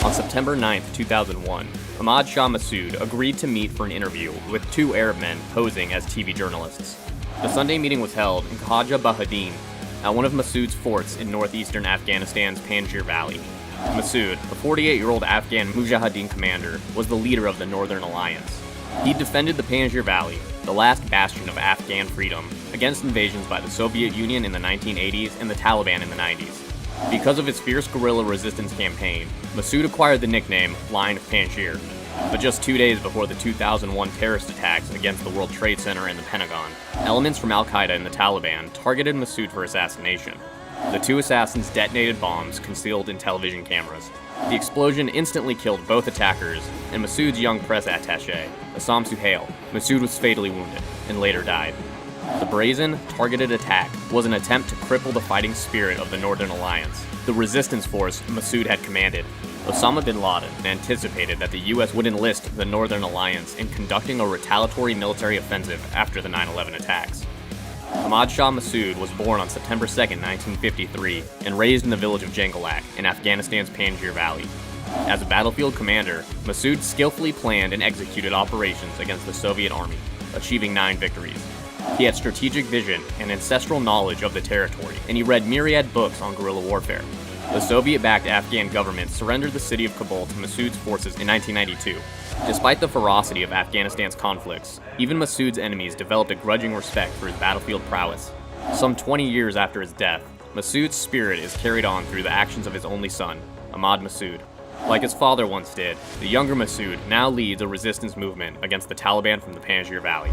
On September 9, 2001, Ahmad Massoud agreed to meet for an interview with two Arab men posing as TV journalists. The Sunday meeting was held in Khaja Bahadin, at one of Massoud's forts in northeastern Afghanistan's Panjshir Valley. Massoud, the 48-year-old Afghan Mujahideen commander, was the leader of the Northern Alliance. He defended the Panjshir Valley, the last bastion of Afghan freedom, against invasions by the Soviet Union in the 1980s and the Taliban in the 90s. Because of his fierce guerrilla resistance campaign, Massoud acquired the nickname Lion of Panjshir. But just 2 days before the 2001 terrorist attacks against the World Trade Center and the Pentagon, elements from Al-Qaeda and the Taliban targeted Massoud for assassination. The two assassins detonated bombs concealed in television cameras. The explosion instantly killed both attackers, and Massoud's young press attaché, Assam Suhail. Massoud was fatally wounded, and later died. The brazen, targeted attack was an attempt to cripple the fighting spirit of the Northern Alliance, the resistance force Massoud had commanded. Osama bin Laden anticipated that the US would enlist the Northern Alliance in conducting a retaliatory military offensive after the 9/11 attacks. Ahmad Shah Massoud was born on September 2, 1953, and raised in the village of Jangalak in Afghanistan's Panjshir Valley. As a battlefield commander, Massoud skillfully planned and executed operations against the Soviet army, achieving 9 victories. He had strategic vision and ancestral knowledge of the territory, and he read myriad books on guerrilla warfare. The Soviet-backed Afghan government surrendered the city of Kabul to Massoud's forces in 1992. Despite the ferocity of Afghanistan's conflicts, even Massoud's enemies developed a grudging respect for his battlefield prowess. Some 20 years after his death, Massoud's spirit is carried on through the actions of his only son, Ahmad Massoud. Like his father once did, the younger Massoud now leads a resistance movement against the Taliban from the Panjshir Valley.